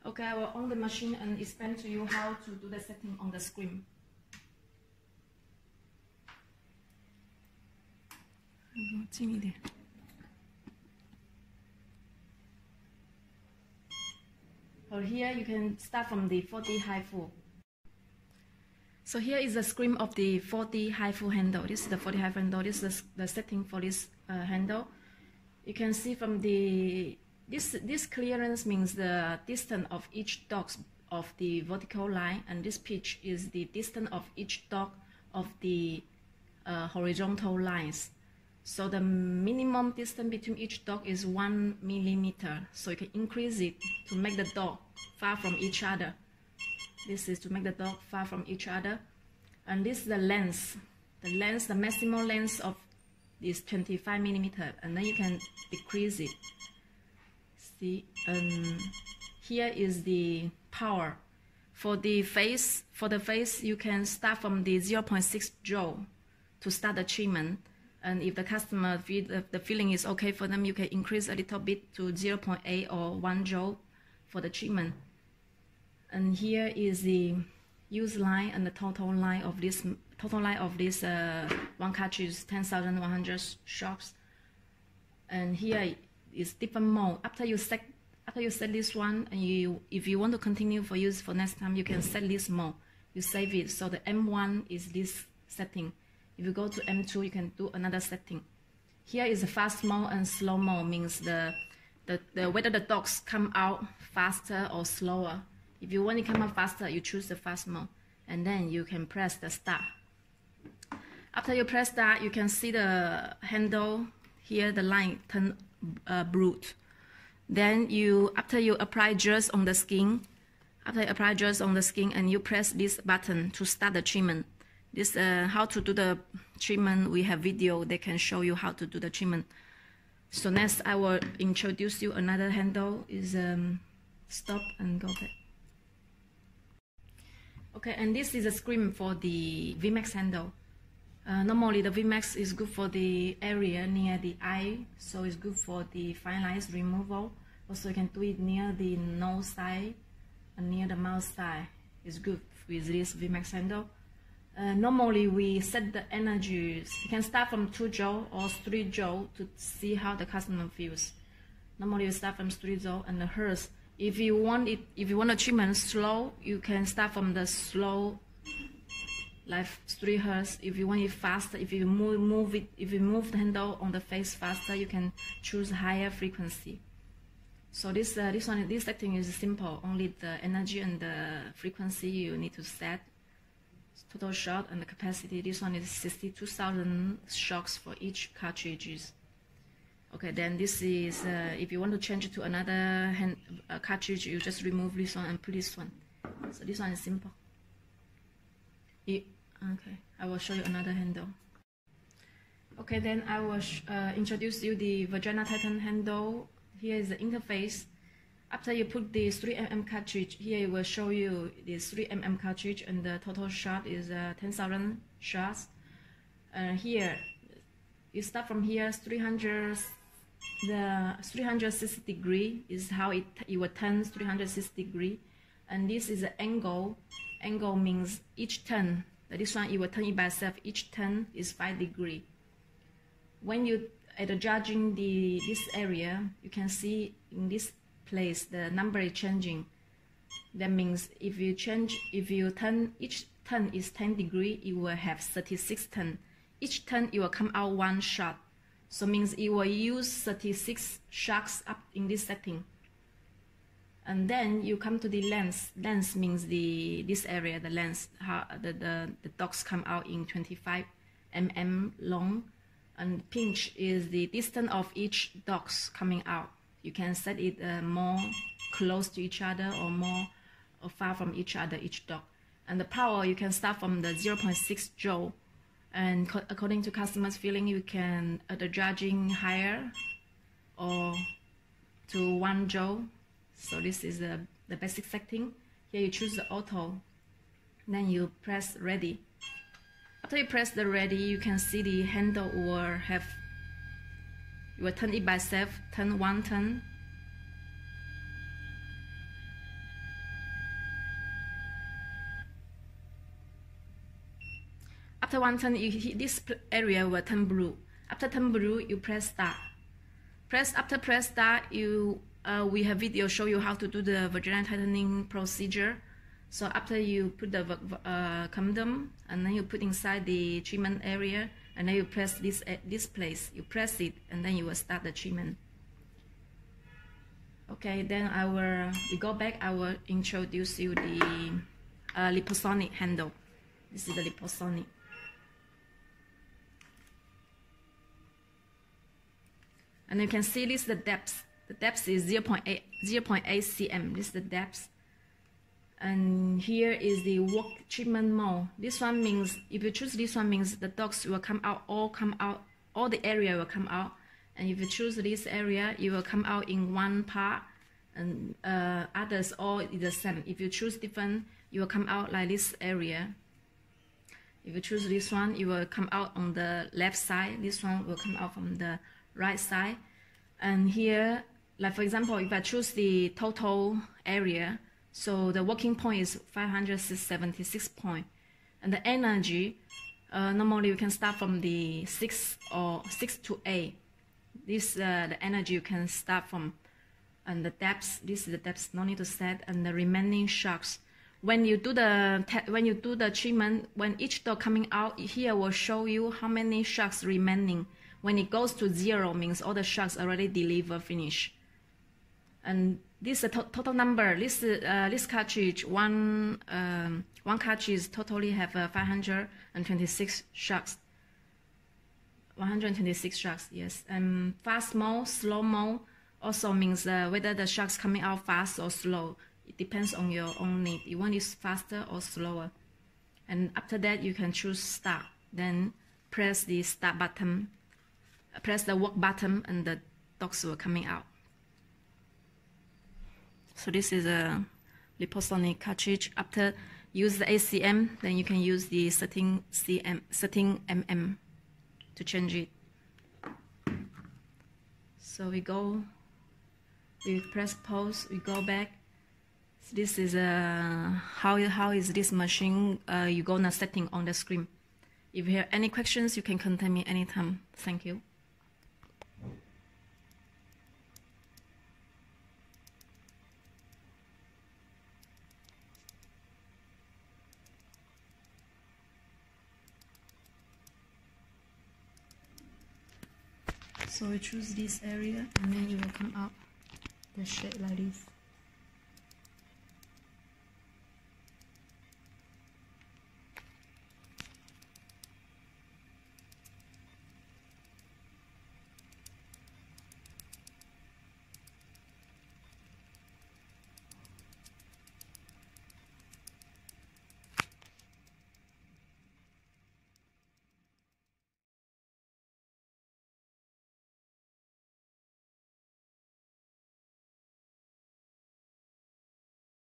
Okay, I will on the machine and explain to you how to do the setting on the screen. So here you can start from the 4D HIFU. So here is the screen of the 4D HIFU handle. This is the 4D HIFU handle. This is the setting for this handle. You can see from the this clearance means the distance of each dot of the vertical line, and this pitch is the distance of each dot of the horizontal lines. So the minimum distance between each dot is 1 millimeter. So you can increase it to make the dot far from each other. This is to make the dot far from each other. And this is the length. The maximum length of is 25 millimeter, and then you can decrease it. See, here is the power. For the face, you can start from the 0.6 joule to start the treatment. And if the customer feel the feeling is okay for them, you can increase a little bit to 0.8 or 1 joule for the treatment. And here is the use line and the total line of this. One cartridge is 10,100 shots. And here is different mode. After you set this one, and if you want to continue for use for next time, you can set this mode. You save it. So the M1 is this setting. If you go to M2, you can do another setting. Here is the fast mode and slow mode, means whether the dots come out faster or slower. If you want it to come out faster, you choose the fast mode, and then you can press the start. After you press that, you can see the handle here, the line turn blue. Then after you apply gels on the skin, and you press this button to start the treatment. This how to do the treatment. We have video that can show you how to do the treatment. So next, I will introduce you another handle. Is stop and go back. Okay, and this is a screen for the VMAX handle. Normally, the VMAX is good for the area near the eye, so it's good for the fine lines removal. Also, you can do it near the nose side and near the mouth side. It's good with this VMAX handle. Normally, we set the energies. You can start from 2 joule or 3 joule to see how the customer feels. Normally, you start from 3 joule and the hertz. If you want a treatment slow, you can start from the slow, like 3 hertz. If you want it faster, if you move the handle on the face faster, you can choose higher frequency. So this setting is simple. Only the energy and the frequency you need to set. Total shot and the capacity. This one is 62,000 shots for each cartridges. Okay, then this is if you want to change it to another cartridge, you just remove this one and put this one. So this one is simple. Okay, I will show you another handle. Okay, then I will introduce you the Vagina Titan handle. Here is the interface. After you put the 3mm cartridge, here it will show you the 3mm cartridge, and the total shot is 10,000 shots. Here, you start from here, 360 degree is how it will turn 360 degree, and this is the angle. Angle means each turn. This one, it will turn it by itself. Each turn is 5 degree. When you judging this area, you can see in this place the number is changing. That means if you turn, each turn is 10 degree, it will have 36 turn. Each turn it will come out 1 shot. So means it will use 36 shots up in this setting. And then you come to the length. Length means this area, the length, how the dots come out in 25 mm long. And pinch is the distance of each dots coming out. You can set it more close to each other or more or far from each other, each dot. And the power, you can start from the 0.6 joule. And according to customer's feeling, you can judging higher or to 1 joule. So this is the basic setting. Here you choose the auto. Then you press ready. After you press the ready, you can see the handle will turn it by itself, turn 1 turn. after one turn, this area will turn blue. After turn blue, you press start. After press start, we have video show you how to do the vaginal tightening procedure. So after you put the condom, and then you put inside the treatment area, and then you press this place. You press it, and then you will start the treatment. Okay, then we go back. I will introduce you the Liposonic handle. This is the Liposonic. And you can see this is the depth. The depth is 0.8 cm. This is the depth. And here is the work treatment mode. This one means, if you choose this one, means the dogs will come out, all the area will come out. And if you choose this area, it will come out in one part, and others all is the same. If you choose different, you will come out like this area. If you choose this one, it will come out on the left side. This one will come out from the right side. And here, like for example, if I choose the total area, so the working point is 576 point, and the energy normally you can start from the 6 to 8. This the energy you can start from, and the depths. This is the depths. No need to set, and the remaining shocks. When you do the treatment, when each dog coming out, here will show you how many shocks remaining. When it goes to 0, means all the shocks already delivered, finish. And this is the total number. This cartridge, one cartridge totally have 526 shocks. 126 shocks, yes. And fast mode, slow mode also means whether the shocks coming out fast or slow. It depends on your own need. You want it faster or slower. And after that, you can choose start. Then press the start button. Press the work button, and the dogs will coming out. So this is a Liposonic cartridge. After use the ACM, then you can use the setting mm to change it. So we press pause, we go back. So this is how is this machine you gonna setting on the screen. If you have any questions, you can contact me anytime. Thank you. So we choose this area, and then it will come out the shape like this.